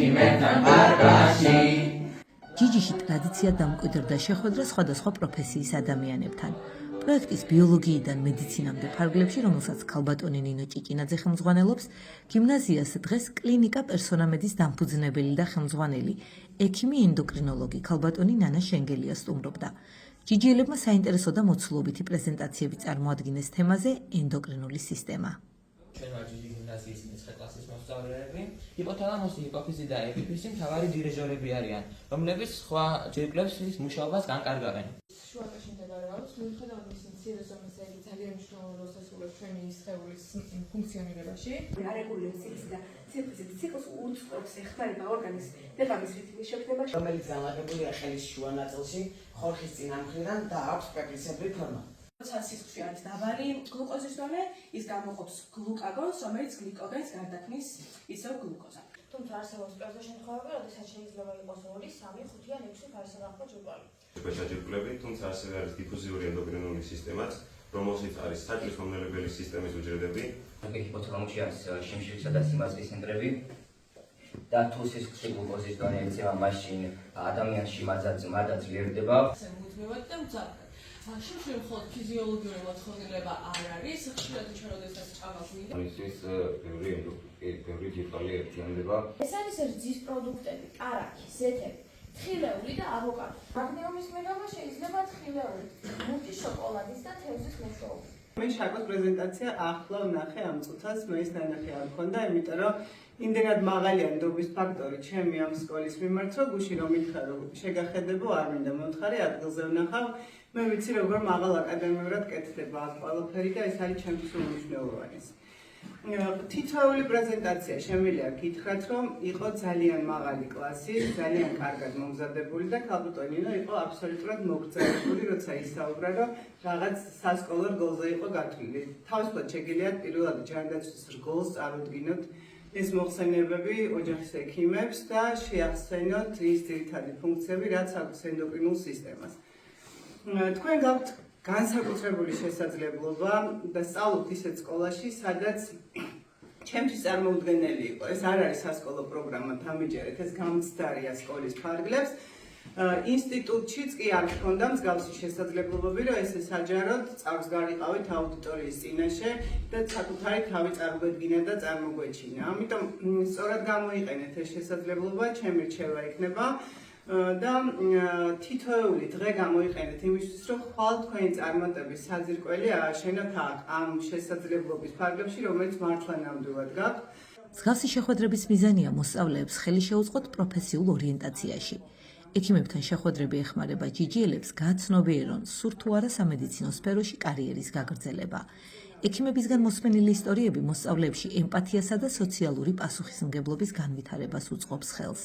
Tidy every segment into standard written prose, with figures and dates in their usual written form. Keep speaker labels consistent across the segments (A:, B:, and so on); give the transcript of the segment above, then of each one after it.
A: ექიმებთან პარკაში.
B: ჯიჯიში ტრადიციად დამკვიდრდა შეხვედრა სხვადასხვა პროფესიის ადამიანებთან. პროექტის ბიოლოგიიდან მედიცინამდე ფარგლებში, რომელსაც ქალბატონი ნინო ჭიჭინაძე ხელმძღვანელობს, გიმნაზიას დღეს კლინიკა პერსონამედის დამფუძნებელი და ხელმძღვანელი, ექიმი ენდოკრინოლოგი ქალბატონი ნანა შენგელია სტუმრობდა. ჯიჯიელებმა საინტერესო და მოცულობითი პრეზენტაციები წარმოადგინეს თემაზე ენდოკრინული სისტემა.
C: ჩვენმა ჯიჯი გიმნაზიის 9 კლასის მოსწავლეები ჰიპოთალამოსი, ჰიპოფიზი და ეპიფიზი მთავარი დირიჟორები არიან, რომლებიც სხვა ჯირკვლებსის მუშაობას განკარგავენ.
D: შუაკაში მდებარეობს, მიუხედავად მისი მცირე ზომისა, იგი ძალიან მნიშვნელოვან როლს ასრულებს ჩვენი სხეულის ფუნქციონირებაში.
E: არეგულირებს ციკლის და ციფრის ციკლს უწყობს ეხმარება ორგანიზმის დეღამის რითმის შექმნებაში,
F: რომელიც განლაგებულია ხელის შუა ნაწილში, ხორხის წინა მხრიდან და აქვს პეპლისებრი ფორმა.
E: როცა სისხლში არის დაბალი გლუკოზის დონე, ის გამოყოფს გლუკაგონს, რომელიც გლიკოგენს გარდაქმნის ისევ გლუკოზად.
D: თუმცა არსებობს პროზა შემთხვევები, როდესაც შეიძლება იყოს 2, 3, 5 ან 6 ფარსაღახო ჯირკვალი.
G: ჯირკვლები, თუმცა ასევე არის დიფუზიური ენდოკრინული სისტემაც, რომელშიც არის საჭმლის მომნელებელი სისტემის უჯრედები.
H: ჰიპოთალამუსში არის შიმშილისა და სიმაზრის ცენტრები და თუ სისხლში გლუკოზის დონე ეცემა, მაშინ ადამიანში მადად ძლიერდება.
D: მუდმივად და მძაფრად. შიმშილი მხოლოდ ფიზიოლოგიური მოთხოვნილება არ არის, ხშირად როდესაც ჭამას მიდე.
H: ისის ბევრი ჯირკვალი ერთიანდება.
D: ეს არის რძის პროდუქტები, კარაქი, ზეთები, თხილეული და ავოკადო. მაგნიუმის მიღება შეიძლება თხილეული, მუქი შოკოლადის და თევზის მეშვეობით.
I: მე შაკოს პრეზენტაცია ახლა ვნახე ამ წუთას, მე ის ნანახი არ მქონდა, იმიტომ რომ იმდენად მაღალია ნდობის ფაქტორი ჩემი ამ სკოლის მიმართ, რომ გუშინ რომ მითხრა რომ შეგახედებო, არ მინდა მომთხარი, ადგილზე ვნახავ. მე ვიცი როგორ მაღალ აკადემიურად კეთდება აქ ყველაფერი და ეს არის ჩემთვის უმნიშვნელოვანეს. თითოეული პრეზენტაცია შემიძლია გითხრათ, რომ იყო ძალიან მაღალი კლასი, ძალიან კარგად მომზადებული და ქალბატონი ნინო იყო აბსოლუტურად მოგრძალებული, როცა ისაუბრა, რომ რაღაც სასკოლო რგოლზე იყო გათვლილი. თავისუფლად შეგიძლიათ პირველად ჯანდაცვის რგოლს წარუდგინოთ ეს მოხსენიებები ოჯახის ექიმებს და შეახსენოთ ის ძირითადი ფუნქციები, რაც აქვს ენდოკრინულ სისტემას. თქვენ გაქვთ განსაკუთრებული შესაძლებლობა და სწავლობთ ისეთ სკოლაში, სადაც ჩემთვის წარმოუდგენელი იყო. ეს არ არის სასკოლო პროგრამა, თამიჯერეთ, ეს გამცდარია სკოლის ფარგლებს. ინსტიტუტშიც კი არ ჰქონდა მსგავსი შესაძლებლობები, რომ ესე საჯაროდ წარს გარიყავით აუდიტორიის წინაშე და საკუთარი თავი წარმოგვედგინა და წარმოგვეჩინა. ამიტომ სწორად გამოიყენეთ ეს შესაძლებლობა, ჩემი რჩევა იქნება და თითოეული დღე გამოიყენეთ იმისთვის, რომ ხვალ თქვენი წარმატების საძირკველი ააშენოთ ამ შესაძლებლობის ფარგლებში, რომელიც მართლა ნამდვილად გაქვთ.
B: მსგავსი შეხვედრების მიზანია მოსწავლეებს ხელი შეუწყოთ პროფესიულ ორიენტაციაში. ექიმებთან შეხვედრები ეხმარება ჯიჯიელებს გაცნობიერონ სურთ თუ არა სამედიცინო სფეროში კარიერის გაგრძელება. ექიმებისგან მოსმენილი ისტორიები მოსწავლეებში ემპათიასა და სოციალური პასუხისმგებლობის განვითარებას უწყობს ხელს.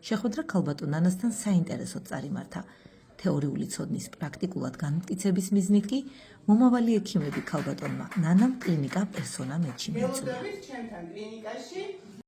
B: შეხვედრა ქალბატონ ნანასთან საინტერესოდ წარიმართა. თეორიული ცოდნის პრაქტიკულად განმტკიცების მიზნით კი მომავალი ექიმები ქალბატონმა ნანამ კლინიკა პერსონამედში მიიწვია.
I: მელოდებით ჩემთან კლინიკაში